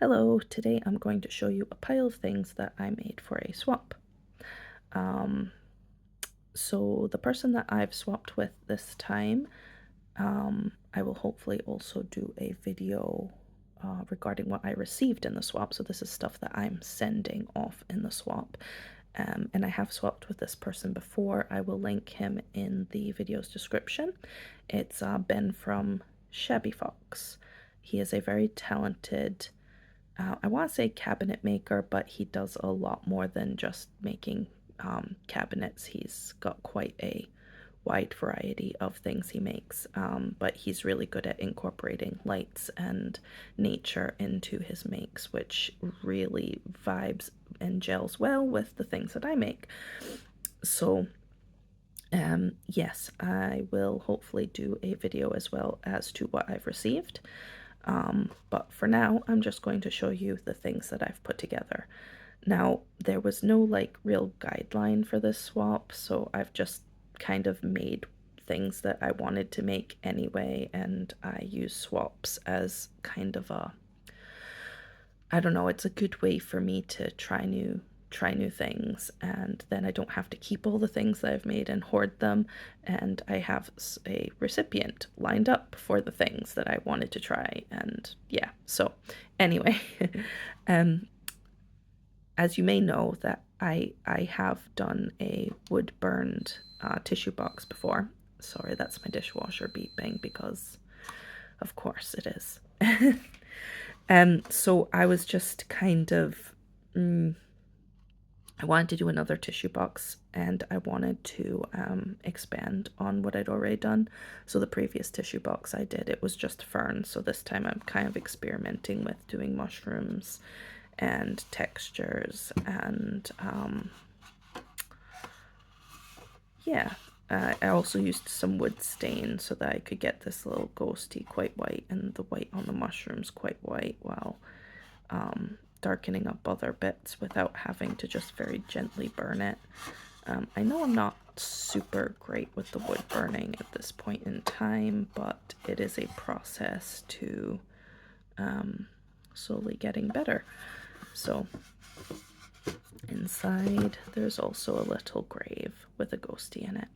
Hello, today I'm going to show you a pile of things that I made for a swap. Um, so the person that I've swapped with this time, I will hopefully also do a video regarding what I received in the swap. So this is stuff that I'm sending off in the swap. And I have swapped with this person before. I will link him in the video's description. It's Ben from Shabbyfox. He is a very talented I want to say cabinet maker, but he does a lot more than just making cabinets. He's got quite a wide variety of things he makes, but he's really good at incorporating lights and nature into his makes, which really vibes and gels well with the things that I make. So yes, I will hopefully do a video as well as to what I've received. But for now, I'm just going to show you the things that I've put together. Now, there was no like real guideline for this swap, so I've just kind of made things that I wanted to make anyway, and I use swaps as kind of a, I don't know, it's a good way for me to try new things, and then I don't have to keep all the things that I've made and hoard them, and I have a recipient lined up for the things that I wanted to try. And yeah, so anyway, um as you may know, that I have done a wood burned tissue box before. Sorry, that's my dishwasher beeping because of course it is. So I was just kind of I wanted to do another tissue box, and I wanted to expand on what I'd already done. So the previous tissue box I did, it was just ferns. So this time I'm kind of experimenting with doing mushrooms and textures and yeah. I also used some wood stain so that I could get this little ghosty quite white and the white on the mushrooms quite white, while darkening up other bits without having to just very gently burn it. I know I'm not super great with the wood burning at this point in time, but it is a process to slowly getting better. So inside there's also a little grave with a ghosty in it.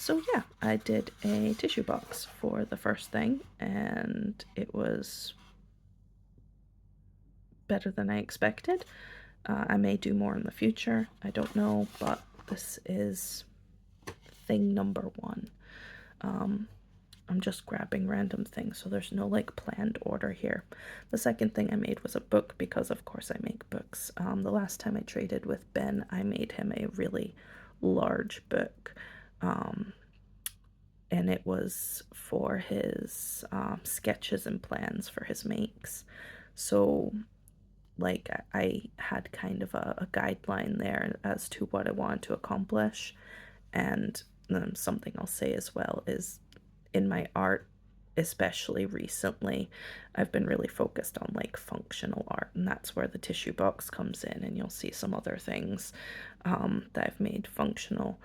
So yeah, I did a tissue box for the first thing, and it was better than I expected. I may do more in the future, I don't know, but this is thing number one. I'm just grabbing random things, so there's no like planned order here. The second thing I made was a book because of course I make books. The last time I traded with Ben, I made him a really large book. And it was for his sketches and plans for his makes. So like I had kind of a guideline there as to what I wanted to accomplish. And something I'll say as well is in my art, especially recently, I've been really focused on like functional art, and that's where the tissue box comes in, and you'll see some other things that I've made functional.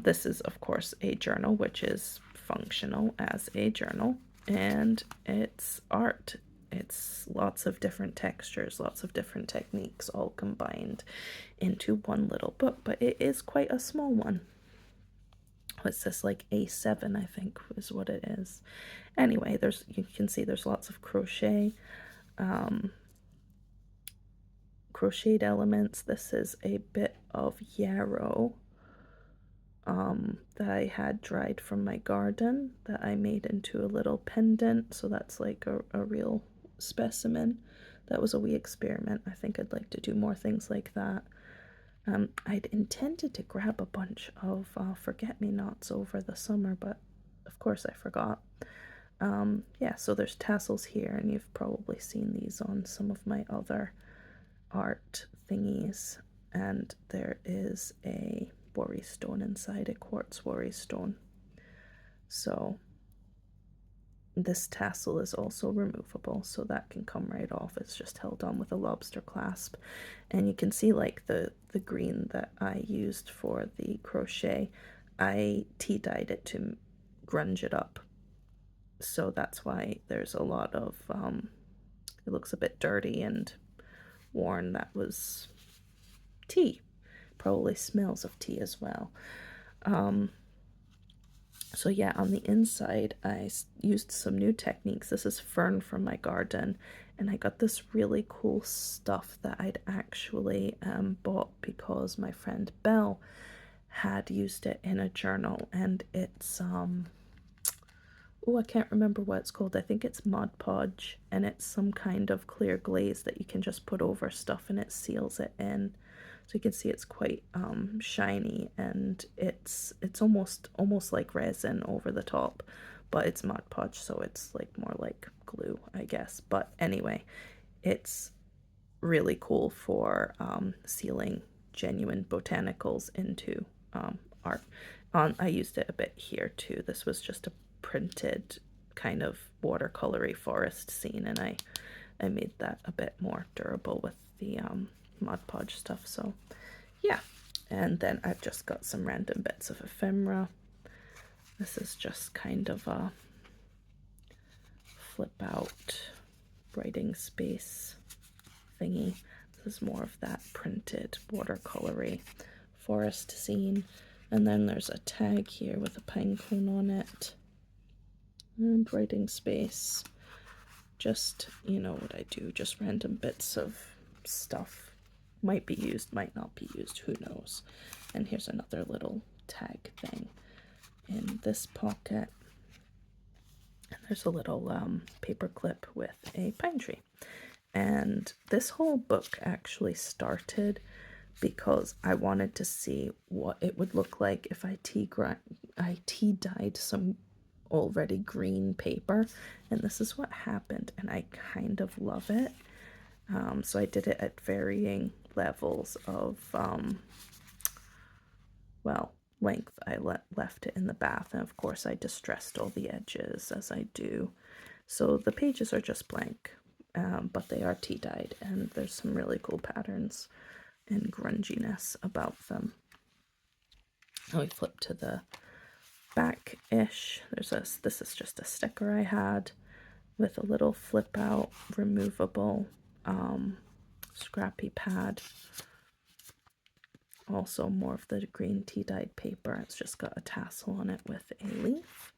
This is of course a journal, which is functional as a journal, and it's art. It's lots of different textures, lots of different techniques all combined into one little book, but it is quite a small one. What's this, like A7, I think is what it is. Anyway, you can see there's lots of crocheted elements. This is a bit of yarrow that I had dried from my garden that I made into a little pendant. So that's like a real specimen. That was a wee experiment. I think I'd like to do more things like that. I'd intended to grab a bunch of forget-me-nots over the summer, but of course I forgot. Yeah, so there's tassels here, and you've probably seen these on some of my other art thingies. And there is a worry stone inside, a quartz worry stone. So this tassel is also removable, so that can come right off. It's just held on with a lobster clasp. And you can see like the green that I used for the crochet, I tea dyed it to grunge it up. So that's why there's a lot of it looks a bit dirty and worn. That was tea. Probably smells of tea as well. So yeah, on the inside, I used some new techniques. This is fern from my garden, and I got this really cool stuff that I'd actually bought because my friend Belle had used it in a journal, and it's oh, I can't remember what it's called. I think it's Mod Podge, and it's some kind of clear glaze that you can just put over stuff and it seals it in. So you can see it's quite shiny, and it's almost like resin over the top, but it's Mod Podge, so it's like more like glue, I guess. But anyway, it's really cool for sealing genuine botanicals into art. I used it a bit here too. This was just a printed kind of watercolory forest scene, and I made that a bit more durable with the Mod Podge stuff. So yeah, and then I've just got some random bits of ephemera. This is just kind of a flip out writing space thingy. This is more of that printed watercolory forest scene. And then there's a tag here with a pine cone on it. And writing space. Just, you know what I do, just random bits of stuff. Might be used, might not be used, who knows. And here's another little tag thing in this pocket. And there's a little paper clip with a pine tree. And this whole book actually started because I wanted to see what it would look like if I tea dyed some already green paper, and this is what happened, and I kind of love it. So I did it at varying levels of well, length. I left it in the bath, and of course I distressed all the edges as I do. So the pages are just blank, but they are tea dyed, and there's some really cool patterns and grunginess about them. Now we flip to the back-ish. This is just a sticker I had with a little flip out removable scrappy pad. Also more of the green tea dyed paper. It's just got a tassel on it with a leaf.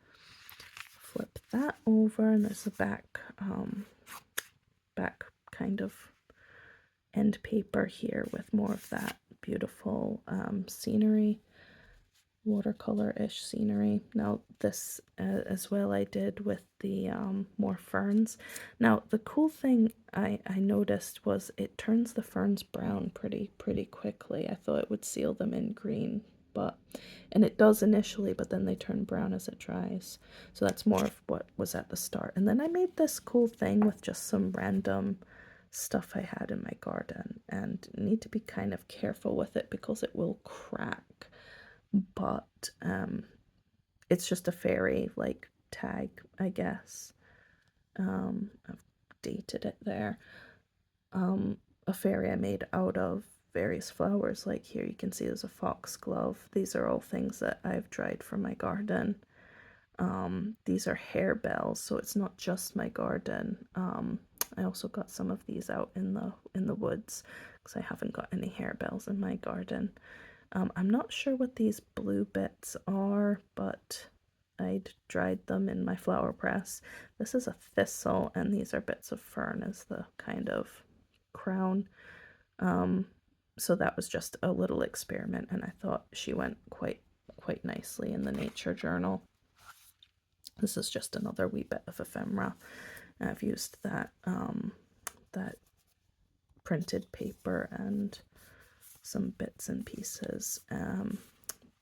Flip that over, and there's a back kind of end paper here with more of that beautiful scenery, watercolor-ish scenery. Now this as well I did with the more ferns. Now the cool thing I noticed was it turns the ferns brown pretty quickly. I thought it would seal them in green, and it does initially, but then they turn brown as it dries. So that's more of what was at the start. And then I made this cool thing with just some random stuff I had in my garden, and need to be kind of careful with it because it will crack. But it's just a fairy like tag, I guess. I've dated it there. A fairy I made out of various flowers. Like here you can see there's a foxglove. These are all things that I've dried from my garden. These are harebells, so it's not just my garden. I also got some of these out in the woods because I haven't got any harebells in my garden. I'm not sure what these blue bits are, but I'd dried them in my flower press. This is a thistle, and these are bits of fern as the kind of crown. So that was just a little experiment, and I thought she went quite nicely in the nature journal. This is just another wee bit of ephemera. I've used that that printed paper and some bits and pieces,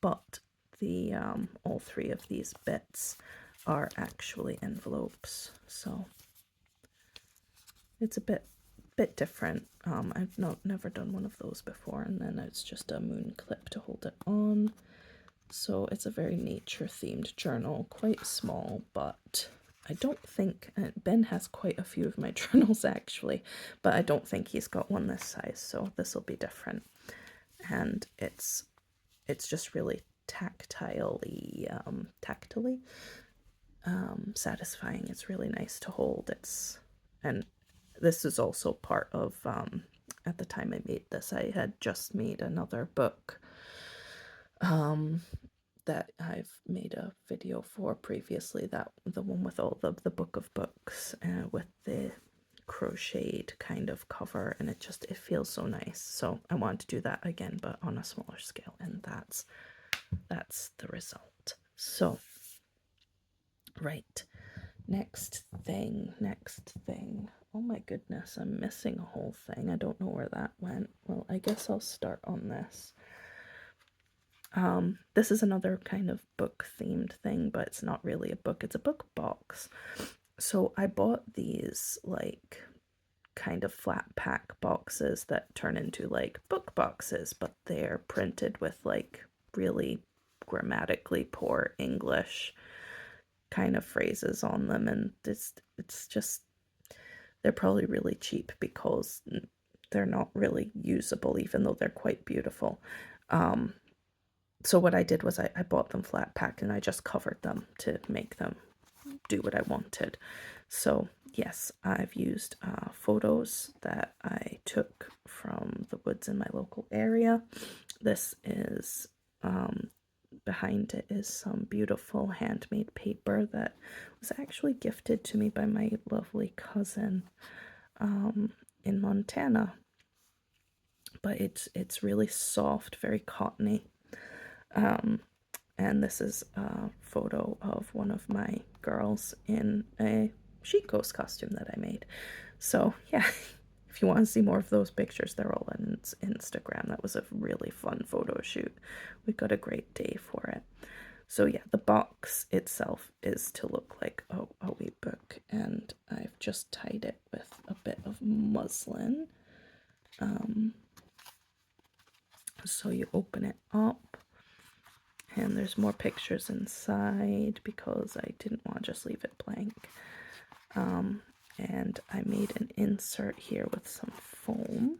but the all three of these bits are actually envelopes, so it's a bit different. I've never done one of those before, and then it's just a moon clip to hold it on. So it's a very nature themed journal, quite small, but I don't think Ben has quite a few of my journals actually, but I don't think he's got one this size, so this will be different. And it's just really tactily satisfying. It's really nice to hold. And this is also part of, at the time I made this, I had just made another book that I've made a video for previously, that the one with all the book of books with the crocheted kind of cover, and it feels so nice. So I wanted to do that again, but on a smaller scale, and that's the result. So right, next thing. Oh my goodness, I'm missing a whole thing. I don't know where that went. Well, I guess I'll start on this. This is another kind of book themed thing, but it's not really a book, it's a book box. So I bought these like kind of flat pack boxes that turn into like book boxes, but they're printed with like really grammatically poor English kind of phrases on them, and it's just, they're probably really cheap because they're not really usable, even though they're quite beautiful. So what I did was I bought them flat packed, and I just covered them to make them do what I wanted. So yes, I've used photos that I took from the woods in my local area. This is, behind it is some beautiful handmade paper that was actually gifted to me by my lovely cousin in Montana. But it's really soft, very cottony. And this is a photo of one of my girls in a sheet ghost costume that I made. So yeah, if you want to see more of those pictures, they're all on Instagram. That was a really fun photo shoot. We got a great day for it. So yeah, the box itself is to look like a wee book, and I've just tied it with a bit of muslin. So you open it up, and there's more pictures inside because I didn't want to just leave it blank. And I made an insert here with some foam,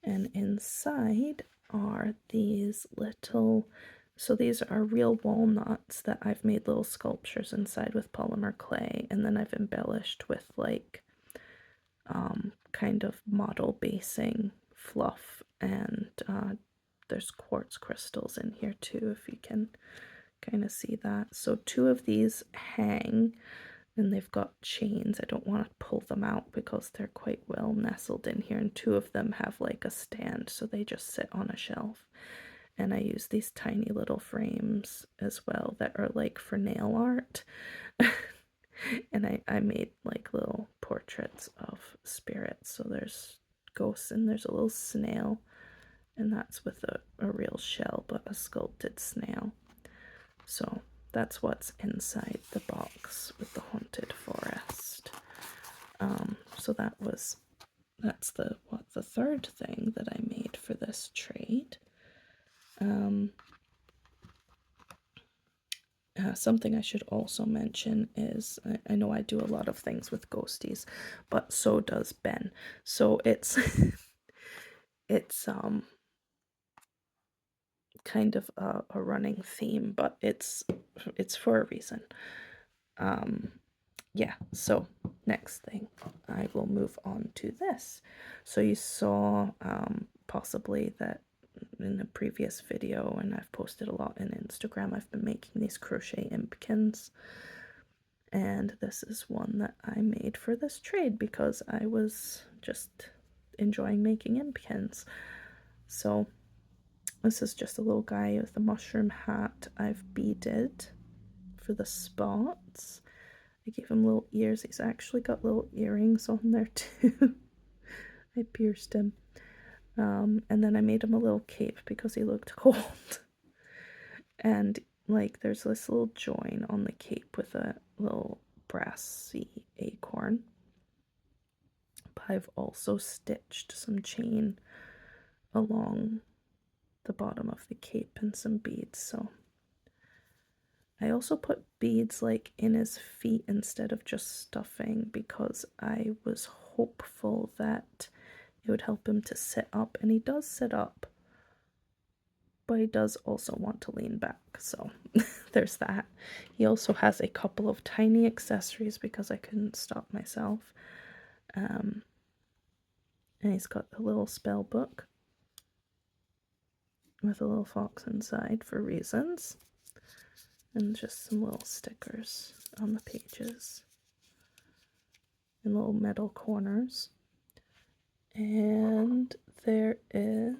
and inside are these little, so these are real walnuts that I've made little sculptures inside with polymer clay, and then I've embellished with like kind of model basing fluff, and there's quartz crystals in here too, if you can kind of see that. So two of these hang, and they've got chains. I don't want to pull them out because they're quite well nestled in here, and two of them have like a stand, so they just sit on a shelf. And I use these tiny little frames as well that are like for nail art. And I made like little portraits of spirits. So there's ghosts, and there's a little snail, and that's with a real shell, but a sculpted snail. So that's what's inside the box with the haunted forest. So that's the third thing that I made for this trade. Something I should also mention is, I know I do a lot of things with ghosties, but so does Ben. So it's it's kind of a running theme, but it's for a reason. Yeah, so next thing, I will move on to this. So you saw possibly that in a previous video, and I've posted a lot in Instagram, I've been making these crochet impkins, and this is one that I made for this trade because I was just enjoying making impkins. So this is just a little guy with a mushroom hat I've beaded for the spots. I gave him little ears. He's actually got little earrings on there too. I pierced him. And then I made him a little cape because he looked cold. And like there's this little join on the cape with a little brassy acorn. But I've also stitched some chain along the bottom of the cape and some beads. So I also put beads like in his feet instead of just stuffing because I was hopeful that it would help him to sit up, and he does sit up, but he does also want to lean back, so there's that. He also has a couple of tiny accessories because I couldn't stop myself. And he's got a little spell book with a little fox inside for reasons. And just some little stickers on the pages in little metal corners. And there is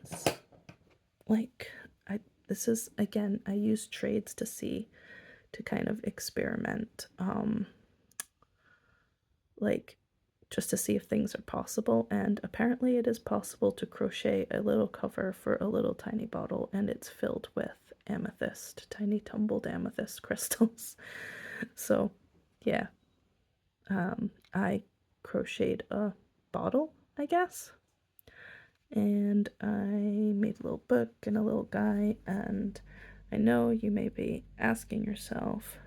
this is, again, I use trades to kind of experiment, just to see if things are possible, and apparently it is possible to crochet a little cover for a little tiny bottle, and it's filled with amethyst, tiny tumbled amethyst crystals. So yeah, I crocheted a bottle, I guess, and I made a little book and a little guy. And I know you may be asking yourself,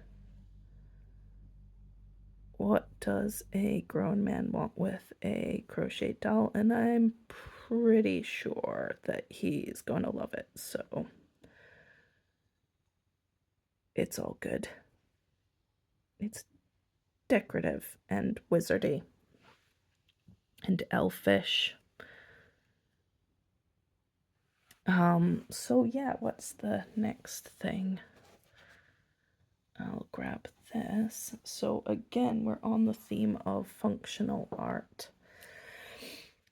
what does a grown man want with a crochet doll? And I'm pretty sure that he's gonna love it, so it's all good. It's decorative and wizardy and elfish. So yeah, what's the next thing? I'll grab this. So again, we're on the theme of functional art.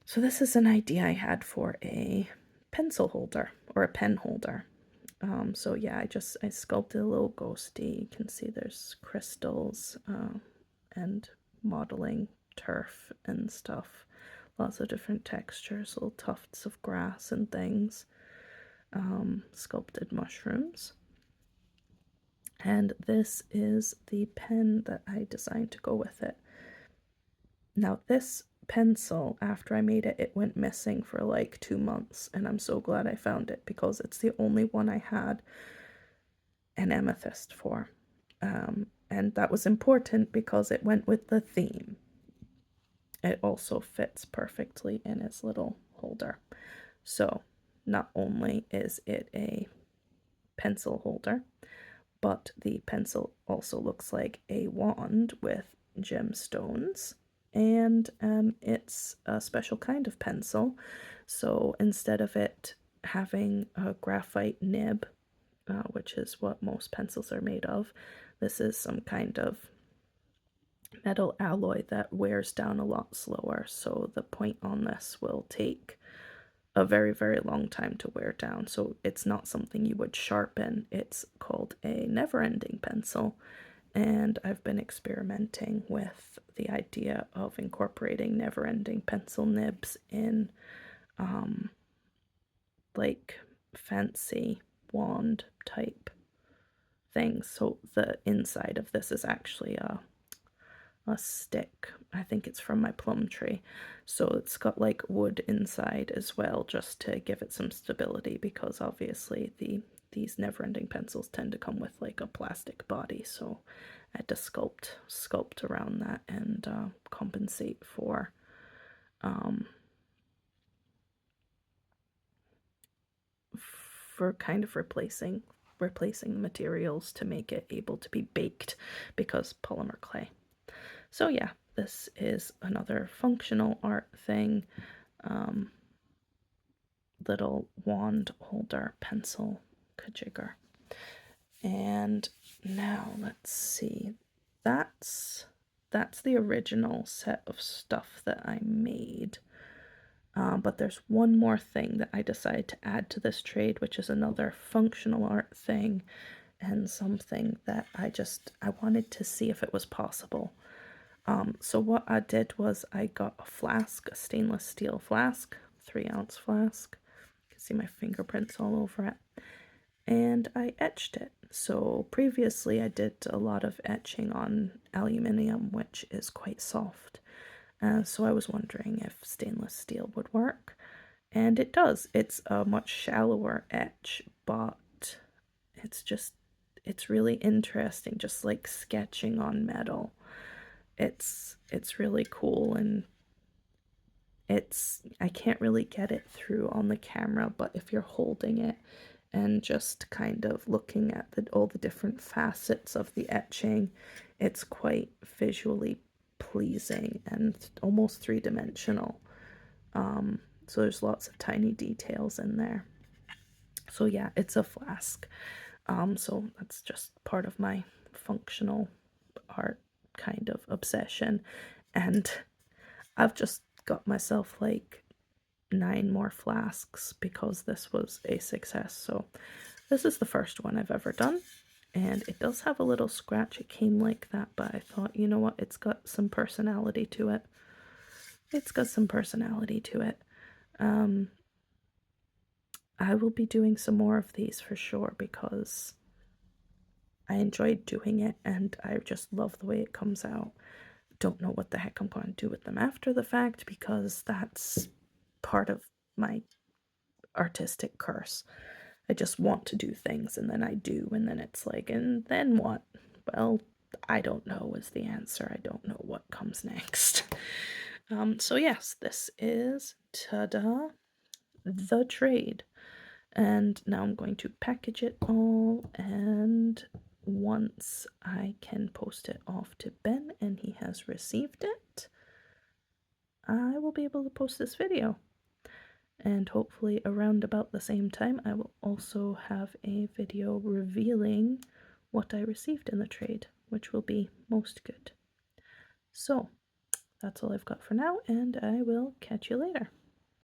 So this is an idea I had for a pencil holder or a pen holder. So yeah, I sculpted a little ghosty. You can see there's crystals and modeling turf and stuff. Lots of different textures, little tufts of grass and things. Sculpted mushrooms. And this is the pen that I designed to go with it. Now this pencil, after I made it, it went missing for like 2 months, and I'm so glad I found it because it's the only one I had an amethyst for. And that was important because it went with the theme. It also fits perfectly in its little holder. So not only is it a pencil holder, but the pencil also looks like a wand with gemstones, and it's a special kind of pencil. So instead of it having a graphite nib, which is what most pencils are made of, this is some kind of metal alloy that wears down a lot slower, so the point on this will take a very, very long time to wear down. So it's not something you would sharpen. It's called a never-ending pencil, and I've been experimenting with the idea of incorporating never-ending pencil nibs in like fancy wand type things. So the inside of this is actually a stick. I think it's from my plum tree. So it's got like wood inside as well, just to give it some stability, because obviously these never-ending pencils tend to come with like a plastic body. So I had to sculpt around that and compensate for kind of replacing the materials to make it able to be baked, because polymer clay. So yeah, this is another functional art thing. Little wand holder pencil kajigger. And now let's see. That's the original set of stuff that I made. But there's one more thing that I decided to add to this trade, which is another functional art thing, and something that I wanted to see if it was possible. So what I did was I got a flask, a stainless steel flask, 3-ounce flask. You can see my fingerprints all over it. And I etched it. So previously I did a lot of etching on aluminium, which is quite soft. So I was wondering if stainless steel would work. And it does. It's a much shallower etch, but it's really interesting, just like sketching on metal. It's really cool, and I can't really get it through on the camera, but if you're holding it and just kind of looking at all the different facets of the etching, it's quite visually pleasing and almost three-dimensional. So there's lots of tiny details in there. So yeah, it's a flask. So that's just part of my functional art kind of obsession. And I've just got myself like 9 more flasks because this was a success. So this is the first one I've ever done. And it does have a little scratch. It came like that, but I thought, you know what? It's got some personality to it. It's got some personality to it. I will be doing some more of these for sure because I enjoyed doing it and I just love the way it comes out. Don't know what the heck I'm going to do with them after the fact because that's part of my artistic curse. I just want to do things and then I do, and then it's like, and then what? Well, I don't know is the answer. I don't know what comes next. So yes, this is, ta-da, the trade. And now I'm going to package it all, and once I can post it off to Ben and he has received it, I will be able to post this video. And hopefully around about the same time, I will also have a video revealing what I received in the trade, which will be most good. So, that's all I've got for now, and I will catch you later.